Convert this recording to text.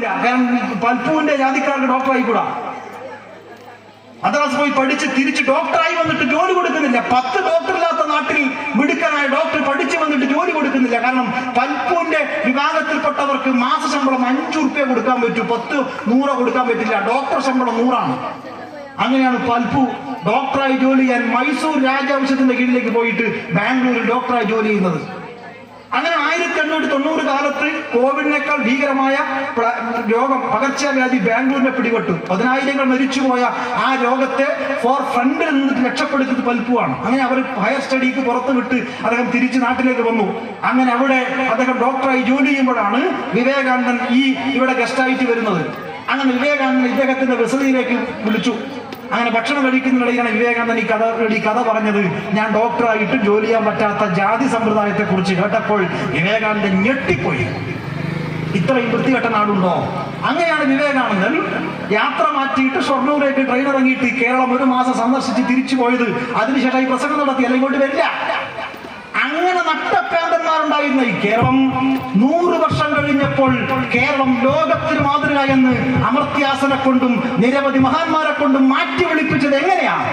കാരണം പൽപ്പുവിന്റെ ജാതിക്കാർക്ക് ഡോക്ടറായി കൂടാ. മദ്രാസ് പോയി പഠിച്ച് തിരിച്ച് ഡോക്ടറായി വന്നിട്ട് ജോലി കൊടുക്കുന്നില്ല. 10 ഡോക്ടറില്ലാത്ത നാട്ടിൽ മിടുക്കനായ ഡോക്ടർ പഠിച്ചു വന്നിട്ട് ജോലി കൊടുക്കുന്നില്ല. കാരണം പൽപ്പുവിന്റെ വിഭാഗത്തിൽപ്പെട്ടവർക്ക് മാസ ശമ്പളം 5 റുപ്യ കൊടുക്കാൻ പറ്റൂ, 10 100 കൊടുക്കാൻ പറ്റില്ല. ഡോക്ടർ ശമ്പളം 100 അങ്ങനെയാണ് പൽപ്പു ഡോക്ടറായി ജോലി ചെയ്യാൻ മൈസൂർ രാജവംശത്തിന്റെ കീഴിലേക്ക് പോയിട്ട് ബാംഗ്ലൂരിൽ ഡോക്ടറായി ജോലി ചെയ്യുന്നത്. അങ്ങനെ 1890 കാലത്ത് കോവിഡിനേക്കാൾ ഭീകരമായ രോഗം, പകർച്ചവ്യാധി ബാംഗ്ലൂരിനെ പിടിപെട്ടു. 10,000 മരിച്ചുപോയ ആ രോഗത്തെ ഫ്രണ്ടിൽ നിന്നിട്ട് രക്ഷപ്പെടുത്തിയത് പൽപ്പുവാണ്. അങ്ങനെ അവർ ഹയർ സ്റ്റഡിക്ക് പുറത്തു വിട്ട് അദ്ദേഹം തിരിച്ച് നാട്ടിലേക്ക് വന്നു. അങ്ങനെ അവിടെ അദ്ദേഹം ഡോക്ടറായി ജോലി ചെയ്യുമ്പോഴാണ് വിവേകാനന്ദൻ ഇവിടെ ഗസ്റ്റായിട്ട് വരുന്നത്. അങ്ങനെ വിവേകാനന്ദൻ ഇദ്ദേഹത്തിന്റെ വസതിയിലേക്ക് വിളിച്ചു. അങ്ങനെ ഭക്ഷണം കഴിക്കുന്നതിനിടയിലാണ് വിവേകാനന്ദൻ ഈ കഥ പറഞ്ഞത്. ഞാൻ ഡോക്ടറായിട്ട് ജോലി ചെയ്യാൻ പറ്റാത്ത ജാതി സമ്പ്രദായത്തെ കുറിച്ച് കേട്ടപ്പോൾ വിവേകാനന്ദൻ ഞെട്ടിപ്പോയി. ഇത്രയും വൃത്തികെട്ട നാടുണ്ടോ? അങ്ങനെയാണ് വിവേകാനന്ദൻ യാത്ര മാറ്റിയിട്ട് ഷൊർണൂരേക്ക് ട്രെയിൻ ഇറങ്ങിയിട്ട് കേരളം 1 മാസം സന്ദർശിച്ച് തിരിച്ചു പോയത്. അതിനുശേഷം ഈ പ്രസംഗം നടത്തി, അല്ലെങ്കിൽ കൊണ്ട് വരില്ല. അങ്ങനെ നട്ടപ്രാന്തന്മാരുണ്ടായിരുന്ന ഈ കേരളം 100 വർഷം കഴിഞ്ഞപ്പോൾ കേരളം ലോകത്തിന് മാതൃക എന്ന് അമർത്യാസനെ കൊണ്ടും നിരവധി മഹാന്മാരെ കൊണ്ടും മാറ്റി വിളിപ്പിച്ചത് എങ്ങനെയാണ്?